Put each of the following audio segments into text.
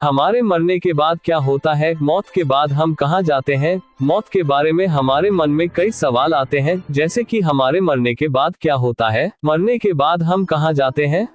हमारे मरने के बाद क्या होता है, मौत के बाद हम कहाँ जाते हैं। मौत के बारे में हमारे मन में कई सवाल आते हैं, जैसे कि हमारे मरने के बाद क्या होता है, मरने के बाद हम कहाँ जाते हैं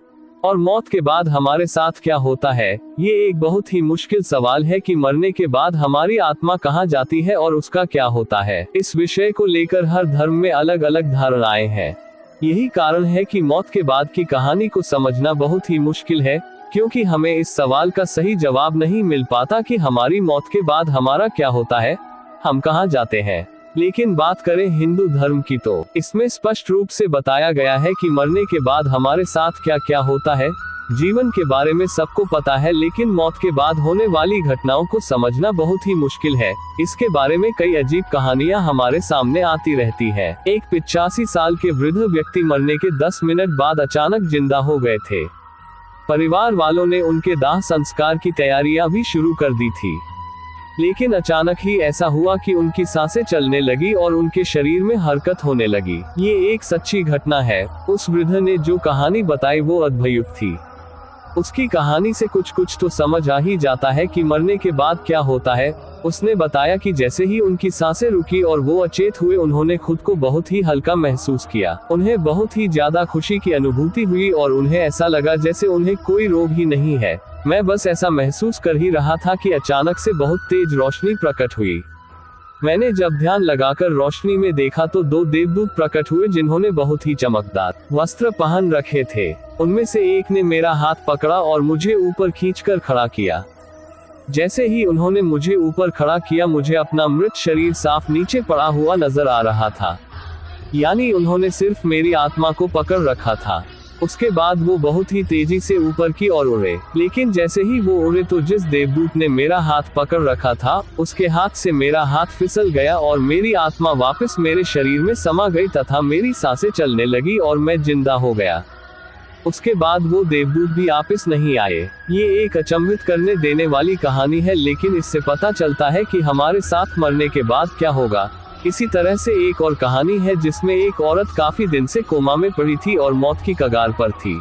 और मौत के बाद हमारे साथ क्या होता है। ये एक बहुत ही मुश्किल सवाल है कि मरने के बाद हमारी आत्मा कहाँ जाती है और उसका क्या होता है। इस विषय को लेकर हर धर्म में अलग अलग धारणाएं हैं। यही कारण है कि मौत के बाद की कहानी को समझना बहुत ही मुश्किल है, क्योंकि हमें इस सवाल का सही जवाब नहीं मिल पाता कि हमारी मौत के बाद हमारा क्या होता है, हम कहाँ जाते हैं। लेकिन बात करें हिंदू धर्म की तो इसमें स्पष्ट रूप से बताया गया है कि मरने के बाद हमारे साथ क्या क्या होता है। जीवन के बारे में सबको पता है, लेकिन मौत के बाद होने वाली घटनाओं को समझना बहुत ही मुश्किल है। इसके बारे में कई अजीब कहानियां हमारे सामने आती रहती है। एक 85 साल के वृद्ध व्यक्ति मरने के 10 मिनट बाद अचानक जिंदा हो गए थे। परिवार वालों ने उनके दाह संस्कार की तैयारियां भी शुरू कर दी थी, लेकिन अचानक ही ऐसा हुआ कि उनकी सांसें चलने लगी और उनके शरीर में हरकत होने लगी। ये एक सच्ची घटना है। उस वृद्ध ने जो कहानी बताई वो अद्भुत थी। उसकी कहानी से कुछ तो समझ आ ही जाता है कि मरने के बाद क्या होता है। उसने बताया कि जैसे ही उनकी सांसें रुकी और वो अचेत हुए, उन्होंने खुद को बहुत ही हल्का महसूस किया। उन्हें बहुत ही ज्यादा खुशी की अनुभूति हुई और उन्हें ऐसा लगा जैसे उन्हें कोई रोग ही नहीं है। मैं बस ऐसा महसूस कर ही रहा था कि अचानक से बहुत तेज रोशनी प्रकट हुई। मैंने जब ध्यान लगाकर रोशनी में देखा तो 2 देवदूत प्रकट हुए, जिन्होंने बहुत ही चमकदार वस्त्र पहन रखे थे। उनमें से एक ने मेरा हाथ पकड़ा और मुझे ऊपर खींचकर खड़ा किया। जैसे ही उन्होंने मुझे ऊपर खड़ा किया, मुझे अपना मृत शरीर साफ नीचे पड़ा हुआ नजर आ रहा था। यानी उन्होंने सिर्फ मेरी आत्मा को पकड़ रखा था। उसके बाद वो बहुत ही तेजी से ऊपर की ओर उड़े, लेकिन जैसे ही वो उड़े तो जिस देवदूत ने मेरा हाथ पकड़ रखा था, उसके हाथ से मेरा हाथ फिसल गया और मेरी आत्मा वापस मेरे शरीर में समा गई तथा मेरी सांसें चलने लगी और मैं जिंदा हो गया। उसके बाद वो देवदूत भी वापस नहीं आए। ये एक अचंभित करने देने वाली कहानी है, लेकिन इससे पता चलता है कि हमारे साथ मरने के बाद क्या होगा। इसी तरह से एक और कहानी है जिसमें एक औरत काफी दिन से कोमा में पड़ी थी और मौत की कगार पर थी,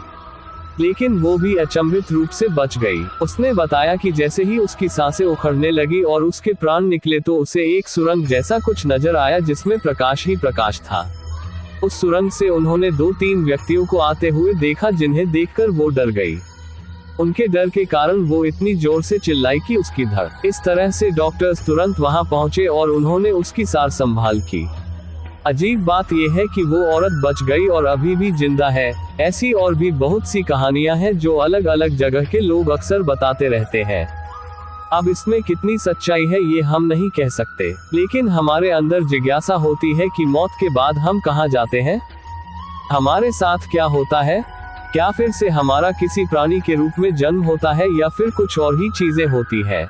लेकिन वो भी अचंभित रूप से बच गई। उसने बताया कि जैसे ही उसकी सांसें उखड़ने लगी और उसके प्राण निकले तो उसे एक सुरंग जैसा कुछ नजर आया, जिसमें प्रकाश ही प्रकाश था। उस सुरंग से उन्होंने 2-3 व्यक्तियों को आते हुए देखा, जिन्हें देखकर वो डर गई। उनके डर के कारण वो इतनी जोर से चिल्लाई कि उसकी धड़। इस तरह से डॉक्टर्स तुरंत वहां पहुंचे और उन्होंने उसकी सार संभाल की। अजीब बात यह है कि वो औरत बच गई और अभी भी जिंदा है। ऐसी और भी बहुत सी कहानियां हैं जो अलग अलग जगह के लोग अक्सर बताते रहते हैं। अब इसमें कितनी सच्चाई है ये हम नहीं कह सकते, लेकिन हमारे अंदर जिज्ञासा होती है कि मौत के बाद हम कहाँ जाते हैं, हमारे साथ क्या होता है। क्या फिर से हमारा किसी प्राणी के रूप में जन्म होता है या फिर कुछ और ही चीजें होती है।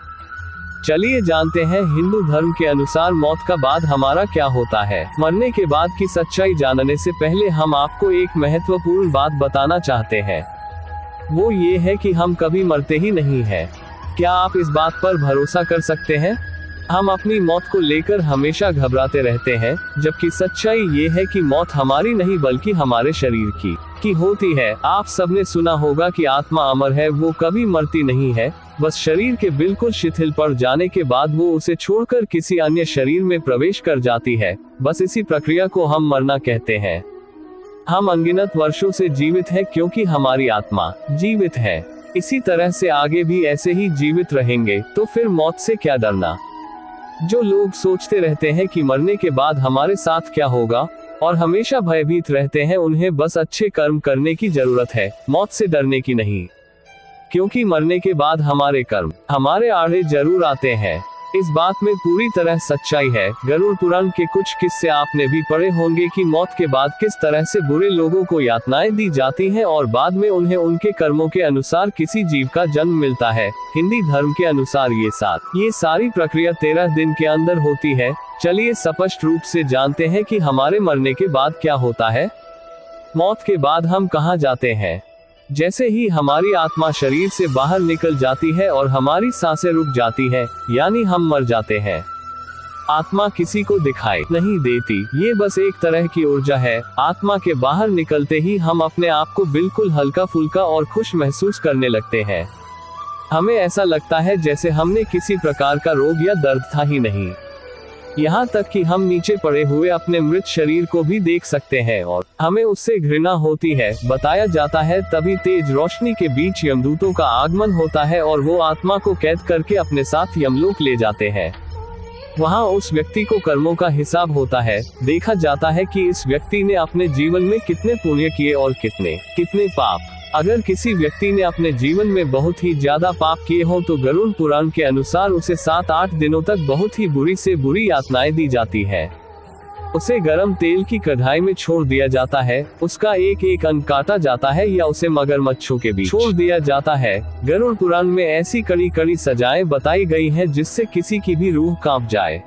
चलिए जानते हैं हिंदू धर्म के अनुसार मौत का बाद हमारा क्या होता है। मरने के बाद की सच्चाई जानने से पहले हम आपको एक महत्वपूर्ण बात बताना चाहते हैं। वो ये है कि हम कभी मरते ही नहीं हैं। क्या आप इस बात पर भरोसा कर सकते हैं? हम अपनी मौत को लेकर हमेशा घबराते रहते हैं, जबकि सच्चाई ये है कि मौत हमारी नहीं बल्कि हमारे शरीर की होती है। आप सबने सुना होगा कि आत्मा अमर है, वो कभी मरती नहीं है। बस शरीर के बिल्कुल शिथिल पड़ जाने के बाद वो उसे छोड़कर किसी अन्य शरीर में प्रवेश कर जाती है। बस इसी प्रक्रिया को हम मरना कहते हैं। हम अनगिनत वर्षों से जीवित हैं क्योंकि हमारी आत्मा जीवित है। इसी तरह से आगे भी ऐसे ही जीवित रहेंगे, तो फिर मौत से क्या डरना। जो लोग सोचते रहते हैं कि मरने के बाद हमारे साथ क्या होगा और हमेशा भयभीत रहते हैं, उन्हें बस अच्छे कर्म करने की जरूरत है, मौत से डरने की नहीं। क्योंकि मरने के बाद हमारे कर्म हमारे आड़े जरूर आते हैं। इस बात में पूरी तरह सच्चाई है। गरुड़ पुराण के कुछ किस्से आपने भी पढ़े होंगे कि मौत के बाद किस तरह से बुरे लोगों को यातनाएं दी जाती हैं और बाद में उन्हें उनके कर्मों के अनुसार किसी जीव का जन्म मिलता है। हिंदी धर्म के अनुसार ये सारी प्रक्रिया 13 दिन के अंदर होती है। चलिए स्पष्ट रूप से जानते हैं कि हमारे मरने के बाद क्या होता है। मौत के बाद हम कहाँ जाते हैं। जैसे ही हमारी आत्मा शरीर से बाहर निकल जाती है और हमारी सांसें रुक जाती है, यानी हम मर जाते हैं। आत्मा किसी को दिखाई नहीं देती, ये बस एक तरह की ऊर्जा है। आत्मा के बाहर निकलते ही हम अपने आप को बिल्कुल हल्का फुल्का और खुश महसूस करने लगते हैं। हमें ऐसा लगता है जैसे हमने किसी प्रकार का रोग या दर्द था ही नहीं। यहाँ तक कि हम नीचे पड़े हुए अपने मृत शरीर को भी देख सकते हैं और हमें उससे घृणा होती है। बताया जाता है तभी तेज रोशनी के बीच यमदूतों का आगमन होता है और वो आत्मा को कैद करके अपने साथ यमलोक ले जाते हैं। वहाँ उस व्यक्ति को कर्मों का हिसाब होता है। देखा जाता है कि इस व्यक्ति ने अपने जीवन में कितने पुण्य किए और कितने पाप। अगर किसी व्यक्ति ने अपने जीवन में बहुत ही ज्यादा पाप किए हों तो गरुड़ पुराण के अनुसार उसे 7-8 दिनों तक बहुत ही बुरी से बुरी यातनाएं दी जाती है। उसे गरम तेल की कढ़ाई में छोड़ दिया जाता है, उसका एक एक अंग काटा जाता है या उसे मगरमच्छों के बीच छोड़ दिया जाता है। गरुड़ पुराण में ऐसी कड़ी कड़ी सजाएं बताई गई हैं जिससे किसी की भी रूह कांप जाए।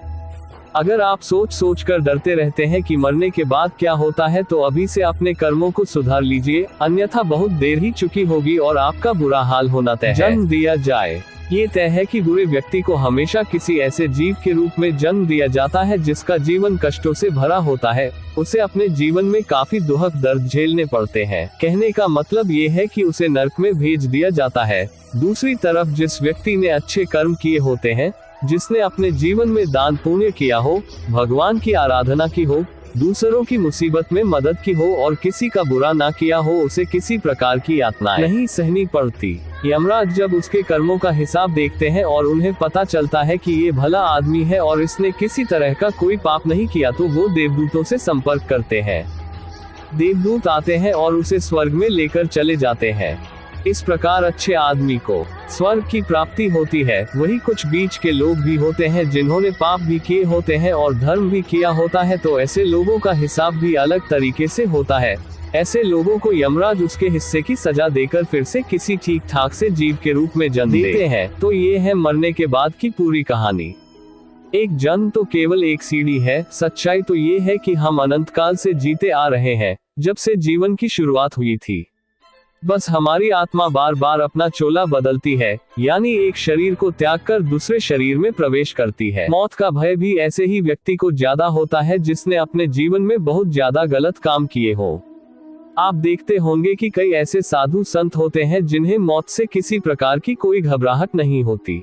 अगर आप सोच कर डरते रहते हैं कि मरने के बाद क्या होता है तो अभी से अपने कर्मों को सुधार लीजिए, अन्यथा बहुत देर ही चुकी होगी और आपका बुरा हाल होना तय है। जन्म दिया जाए। ये तय है कि बुरे व्यक्ति को हमेशा किसी ऐसे जीव के रूप में जन्म दिया जाता है जिसका जीवन कष्टों से भरा होता है। उसे अपने जीवन में काफी दुखद दर्द झेलने पड़ते हैं। कहने का मतलब ये है कि उसे नरक में भेज दिया जाता है। दूसरी तरफ जिस व्यक्ति ने अच्छे कर्म किए होते हैं, जिसने अपने जीवन में दान पुण्य किया हो, भगवान की आराधना की हो, दूसरों की मुसीबत में मदद की हो और किसी का बुरा ना किया हो, उसे किसी प्रकार की यातनाएं नहीं सहनी पड़ती। यमराज जब उसके कर्मों का हिसाब देखते हैं और उन्हें पता चलता है कि ये भला आदमी है और इसने किसी तरह का कोई पाप नहीं किया तो वो देवदूतों से संपर्क करते हैं। देवदूत आते हैं और उसे स्वर्ग में लेकर चले जाते हैं। इस प्रकार अच्छे आदमी को स्वर्ग की प्राप्ति होती है। वही कुछ बीच के लोग भी होते हैं जिन्होंने पाप भी किए होते हैं और धर्म भी किया होता है, तो ऐसे लोगों का हिसाब भी अलग तरीके से होता है। ऐसे लोगों को यमराज उसके हिस्से की सजा देकर फिर से किसी ठीक ठाक से जीव के रूप में जन्म देते हैं। तो ये है मरने के बाद की पूरी कहानी। एक जन्म तो केवल एक सीढ़ी है। सच्चाई तो ये है कि हम अनंत काल से जीते आ रहे हैं, जब से जीवन की शुरुआत हुई थी। बस हमारी आत्मा बार बार अपना चोला बदलती है, यानी एक शरीर को त्याग कर दूसरे शरीर में प्रवेश करती है। मौत का भय भी ऐसे ही व्यक्ति को ज्यादा होता है जिसने अपने जीवन में बहुत ज्यादा गलत काम किए हो। आप देखते होंगे कि कई ऐसे साधु संत होते हैं जिन्हें मौत से किसी प्रकार की कोई घबराहट नहीं होती,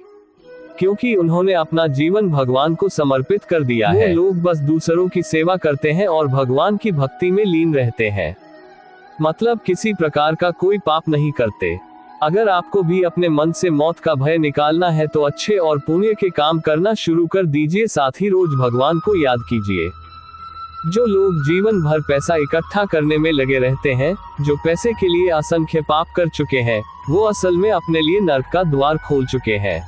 क्योंकि उन्होंने अपना जीवन भगवान को समर्पित कर दिया है। वो लोग बस दूसरों की सेवा करते हैं और भगवान की भक्ति में लीन रहते हैं, मतलब किसी प्रकार का कोई पाप नहीं करते। अगर आपको भी अपने मन से मौत का भय निकालना है तो अच्छे और पुण्य के काम करना शुरू कर दीजिए, साथ ही रोज भगवान को याद कीजिए। जो लोग जीवन भर पैसा इकट्ठा करने में लगे रहते हैं, जो पैसे के लिए असंख्य पाप कर चुके हैं, वो असल में अपने लिए नर्क का द्वार खोल चुके हैं।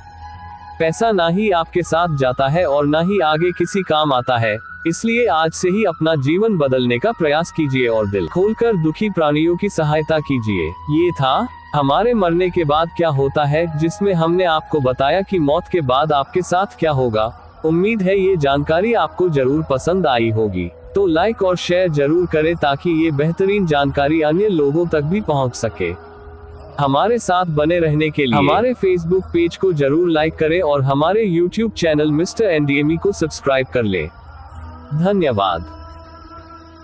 पैसा ना ही आपके साथ जाता है और ना ही आगे किसी काम आता है, इसलिए आज से ही अपना जीवन बदलने का प्रयास कीजिए और दिल खोलकर दुखी प्राणियों की सहायता कीजिए। ये था हमारे मरने के बाद क्या होता है, जिसमें हमने आपको बताया कि मौत के बाद आपके साथ क्या होगा। उम्मीद है ये जानकारी आपको जरूर पसंद आई होगी, तो लाइक और शेयर जरूर करें ताकि ये बेहतरीन जानकारी अन्य लोगों तक भी पहुंच सके। हमारे साथ बने रहने के लिए हमारे फेसबुक पेज को जरूर लाइक करें और हमारे यूट्यूब चैनल मिस्टर एनडीएमई को सब्सक्राइब कर लें। धन्यवाद।